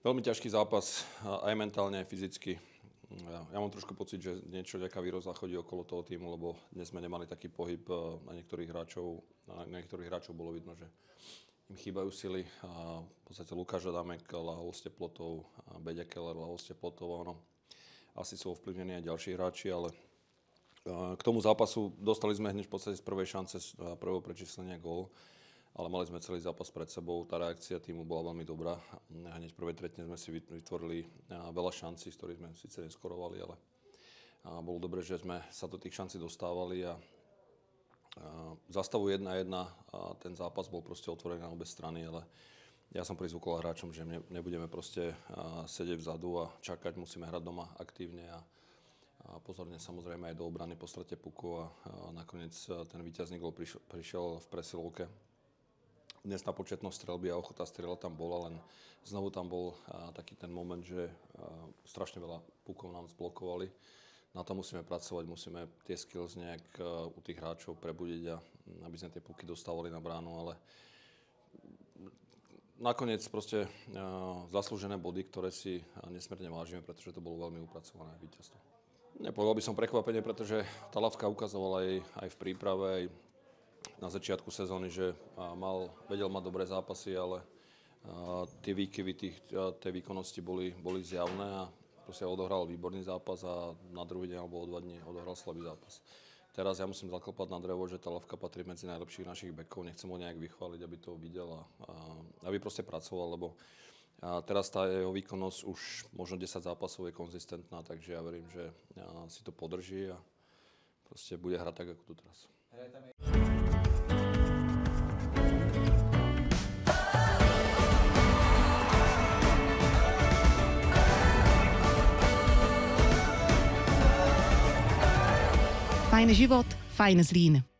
Veľmi ťažký zápas, aj mentálne, aj fyzicky. Ja mám trošku pocit, že niečo, nejaká výroza chodí okolo toho týmu, lebo dnes sme nemali taký pohyb na niektorých hráčov bolo vidno, že im chýbajú sily. V podstate Lukáš Adamek ľahol s teplotou, Beďa Keller ľahol s teplotou. Asi sú ovplyvnení aj ďalší hráči, ale k tomu zápasu dostali sme hneď v podstate z prvej šance, z prvého prečíslenia gól. Ale mali sme celý zápas pred sebou, tá reakcia týmu bola veľmi dobrá. Hneď v prvej tretine sme si vytvorili veľa šancí, z ktorých sme síce neskorovali, ale bolo dobre, že sme sa do tých šancí dostávali a za stavu 1-1 ten zápas bol proste otvorený na obe strany, ale ja som prizvukol hráčom, že nebudeme proste sedieť vzadu a čakať, musíme hrať doma aktívne a pozorne samozrejme aj do obrany po strate puku a nakoniec ten víťazný gól prišiel v presilovke. Dnes tá početnosť streľby a ochota strieľať tam bola, len znovu tam bol taký ten moment, že strašne veľa pukov nám zblokovali. Na to musíme pracovať, musíme tie skills nejak u tých hráčov prebudiť, aby sme tie puky dostávali na bránu, ale nakoniec proste zaslúžené body, ktoré si nesmierne vážime, pretože to bolo veľmi upracované víťazstvo. Nepovedal by som prekvapenie, pretože Talavka ukazovala aj v príprave, aj na začiatku sezóny, že vedel mať dobré zápasy, ale tie výkyvy tej výkonnosti boli zjavné a proste odohral výborný zápas a na druhý deň alebo o 2 dní odohral slabý zápas. Teraz ja musím zaklopať na drevo, že Talavka patrí medzi najlepších našich bekov. Nechcem ho nejak vychváliť, aby to videl a aby proste pracoval, lebo teraz tá jeho výkonnosť už možno 10 zápasov je konzistentná, takže ja verím, že si to podrží a proste bude hrať tak, ako tu teraz. Fajn život, fajn Zlín.